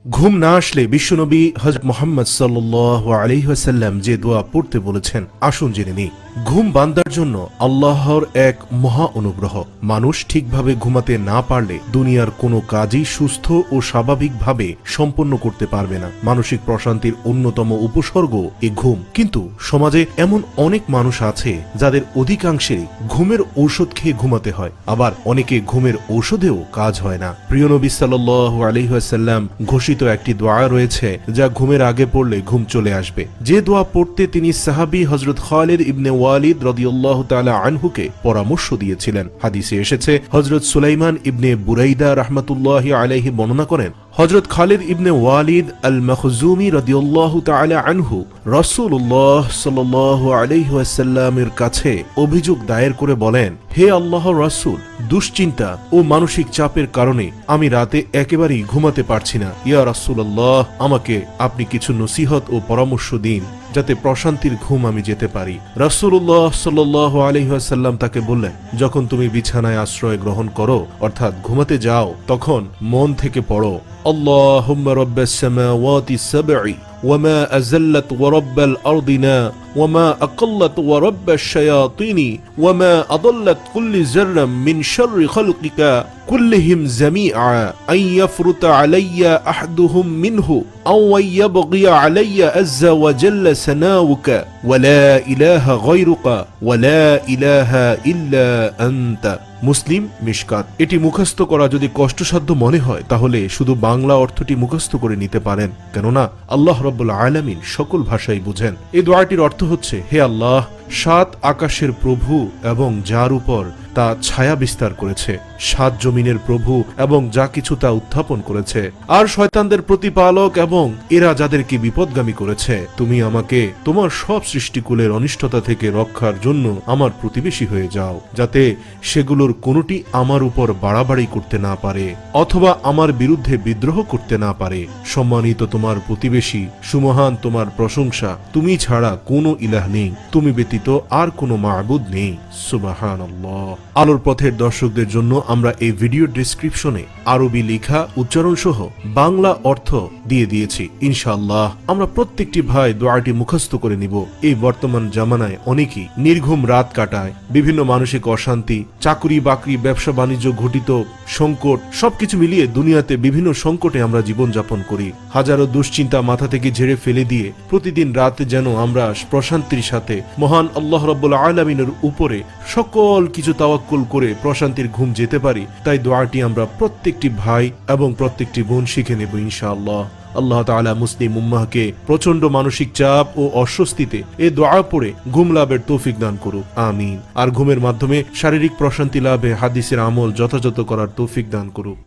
ঘুম না আসলে বিশ্বনবী হযরত মুহাম্মদ সাল্লাল্লাহু আলাইহি ওয়াসাল্লাম যে দোয়া পড়তে বলেছেন, আসুন জেনে নিই। ঘুম বান্দার জন্য আল্লাহর এক মহা অনুগ্রহ। মানুষ ঠিকভাবে ঘুমাতে না পারলে দুনিয়ার কোনো কাজই সুস্থ ও স্বাভাবিকভাবে সম্পন্ন করতে পারবে না। মানসিক প্রশান্তির অন্যতম উপসর্গ এই ঘুম। কিন্তু সমাজে এমন অনেক মানুষ আছে যাদের অধিকাংশেরই ঘুমের ঔষধ খেয়ে ঘুমাতে হয়, আবার অনেকে ঘুমের ঔষধেও কাজ হয় না। প্রিয় নবী সাল্লাল্লাহু আলাইহি ওয়াসাল্লাম ঘোষিত একটি দোয়া রয়েছে যা ঘুমের আগে পড়লে ঘুম চলে আসবে। যে দোয়া পড়তে তিনি সাহাবী হযরত খালিদ ইবনে ওয়ালিদ রাদিয়াল্লাহু তাআলা আনহুকে পরামর্শ দিয়েছিলেন। হাদিসে এসেছে, হযরত সুলাইমান ইবনে বুরাইদা রাহমাতুল্লাহি আলাইহি বর্ণনা করেন, হযরত খালিদ ইবনে ওয়ালিদ আল মখজুমি রাদিয়াল্লাহু তাআলা আনহু রাসূলুল্লাহ সাল্লাল্লাহু আলাইহি ওয়াসাল্লামের কাছে অভিযোগ দায়ের করে বলেন, হে আল্লাহর রাসূল, দুশ্চিন্তা ও মানসিক চাপের কারণে আমি রাতে একেবারেই ঘুমাতে পারছি না। ইয়া রাসূলুল্লাহ, আমাকে আপনি কিছু নসিহত ও পরামর্শ দিন যাতে প্রশান্তির ঘুম আমি যেতে পারি। রাসূলুল্লাহ সাল্লাল্লাহু আলাইহি ওয়াসাল্লাম তাকে বললেন, যখন তুমি বিছানায় আশ্রয় গ্রহণ করো অর্থাৎ ঘুমাতে যাও, তখন মন থেকে পড়ো, আল্লাহুম্মা রাব্বাস সামাওয়াতি সাবঈ ওয়ামা আযাল্লাত ওয়া রাব্বাল আরদিনা ওয়ামা আকাল্লাত ওয়া রাব্বাশ শায়াতিনি ওয়ামা আদাল্লাত কুল্লি যাররাম মিন শাররি খালকিকা কুল্লিহিম জামিআ আন ইয়াফরুতা আলাইয়া আহাদুহুম মিনহু আও ইয়াবগিয়া আলাইয়া আযযা ওয়া জাল্লা সানাউকা ওয়া লা ইলাহা গায়রুকা ওয়া লা ইলাহা ইল্লা আনতা। মুসলিম মিশকাত। এটি মুখস্থ করা যদি কষ্টসাধ্য মনে হয় তাহলে শুধু বাংলা অর্থটি মুখস্থ করে নিতে পারেন, কেননা আল্লাহ রাব্বুল আলামিন সকল ভাষাই বুঝেন। এই দোয়াটির অর্থ হচ্ছে, হে আল্লাহ, সাত আকাশের প্রভু এবং যার উপর তা ছায়া বিস্তার করেছে, সাত জমিনের প্রভু এবং যা কিছু তা উত্থাপন করেছে, আর শয়তানদের প্রতিপালক এবং এরা যাদেরকে বিপদগামী করেছে, তুমি আমাকে তোমার সব সৃষ্টিকুলের অনিষ্টতা থেকে রক্ষার জন্য আমার প্রতিবেশী হয়ে যাও, যাতে সেগুলোর কোনোটি আমার উপর বাড়াবাড়ি করতে না পারে অথবা আমার বিরুদ্ধে বিদ্রোহ করতে না পারে। সম্মানিত তোমার প্রতিবেশী, সুমহান তোমার প্রশংসা, তুমি ছাড়া কোনো ইলাহ নেই, তুমি ব্যতীত আর কোনো মাবুদ নেই। সুবহানাল্লাহ। আলোর পথের দর্শকদের জন্য আমরা এই ভিডিও ডেসক্রিপশনে আরবি লেখা উচ্চারণ সহ বাংলা অর্থ দিয়ে দিয়েছি। ইনশাআল্লাহ আমরা প্রত্যেকটি ভাই দোয়াটি মুখস্থ করে নিব। এই বর্তমান জামানায় অনেকেই নির্ঘুম রাত কাটায়, বিভিন্ন মানসিক অশান্তি, চাকরি বাকরি, ব্যবসা বাণিজ্য ঘটিত সংকট, সবকিছু মিলিয়ে দুনিয়াতে বিভিন্ন সংকটে আমরা জীবন যাপন করি। হাজারো দুশ্চিন্তা মাথা থেকে ঝেড়ে ফেলে দিয়ে প্রতিদিন রাতে যেন আমরা প্রশান্তির সাথে মহান আল্লাহ রাব্বুল আলামিনের উপরে সকল কিছু তাওয়াক্কুল করে প্রশান্তির ঘুম যেতে পারি, তাই দোয়াটি আমরা প্রত্যেকটি ভাই এবং প্রত্যেকটি বোন শিখে নেব ইনশাআল্লাহ। আল্লাহ তাআলা মুসলিম উম্মাহকে প্রচন্ড মানসিক চাপ ও অস্বস্তিতে এই দোয়া পড়ে ঘুম লাভের তৌফিক দান করুক, আমিন। আর ঘুমের মাধ্যমে শারীরিক প্রশান্তি লাভে হাদিসের আমল যথাযথ করার তৌফিক দান করুক।